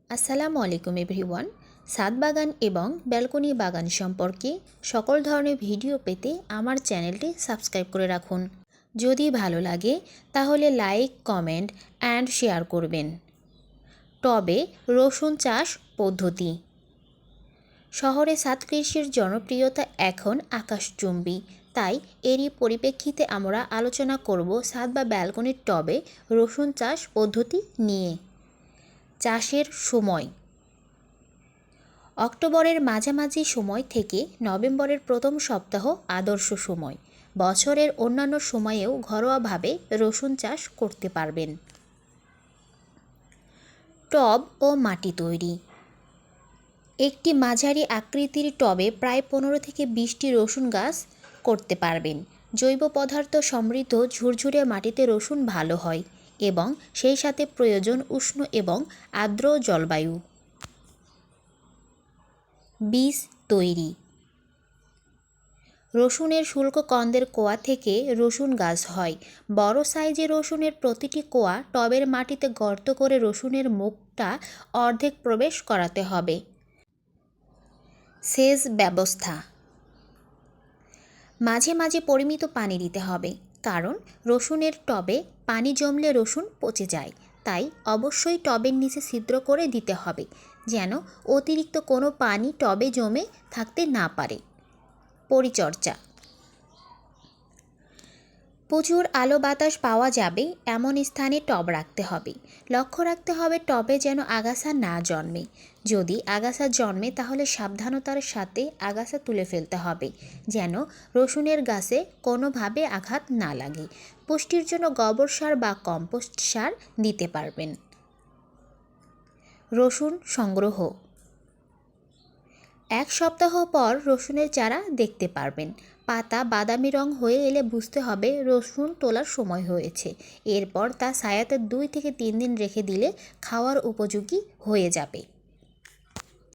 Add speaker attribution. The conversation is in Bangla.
Speaker 1: আসসালামু আলাইকুম এভরিওয়ান। ছাদ বাগান এবং ব্যালকনি বাগান সম্পর্কে সকল ধরনের ভিডিও পেতে আমার চ্যানেলটি সাবস্ক্রাইব করে রাখুন। যদি ভালো লাগে তাহলে লাইক, কমেন্ট অ্যান্ড শেয়ার করবেন। টবে রসুন চাষ পদ্ধতি। শহরে ছাদ কৃষির জনপ্রিয়তা এখন আকাশচুম্বী, তাই এরই পরিপ্রেক্ষিতে আমরা আলোচনা করব ছাদ বা ব্যালকনির টবে রসুন চাষ পদ্ধতি নিয়ে। চাষের সময় অক্টোবরের মাঝামাঝি সময় থেকে নভেম্বরের প্রথম সপ্তাহ আদর্শ সময়। বছরের অন্যান্য সময়েও ঘরোয়াভাবে রসুন চাষ করতে পারবেন। টব ও মাটি তৈরি। একটি মাঝারি আকৃতির টবে প্রায় 15 থেকে 20টি রসুন গাছ করতে পারবেন। জৈব পদার্থ সমৃদ্ধ ঝুরঝুরে মাটিতে রসুন ভালো হয় এবং সেই সাথে প্রয়োজন উষ্ণ এবং আর্দ্র জলবায়ু। বীজ তৈরি। রসুনের শুষ্ক কন্দের কোয়া থেকে রসুন গাছ হয়। বড় সাইজের রসুনের প্রতিটি কোয়া টবের মাটিতে গর্ত করে রসুনের মুখটা অর্ধেক প্রবেশ করাতে হবে। সেচ ব্যবস্থা। মাঝে মাঝে পরিমিত পানি দিতে হবে, কারণ রসুনের টবে পানি জমলে রসুন পচে যায়। তাই অবশ্যই টবের নিচে ছিদ্র করে দিতে হবে, যেন অতিরিক্ত কোনো পানি টবে জমে থাকতে না পারে। পরিচর্যা। প্রচুর আলো বাতাস পাওয়া যাবে এমন স্থানে টব রাখতে হবে। লক্ষ্য রাখতে হবে টবে যেন আগাছা না জন্মে। যদি আগাছা জন্মে তাহলে সাবধানতার সাথে আগাছা তুলে ফেলতে হবে, যেন রসুনের গাছে কোনোভাবে আঘাত না লাগে। পুষ্টির জন্য গোবর সার বা কম্পোস্ট সার দিতে পারবেন। রসুন সংগ্রহ। 1 সপ্তাহ পর রসুনের চারা দেখতে পারবেন। পাতা বাদামি রং হয়ে এলে বুঝতে হবে রসুন তোলার সময় হয়েছে। এরপর তা ছায়াতে 2 থেকে 3 দিন রেখে দিলে খাওয়ার উপযোগী হয়ে যাবে।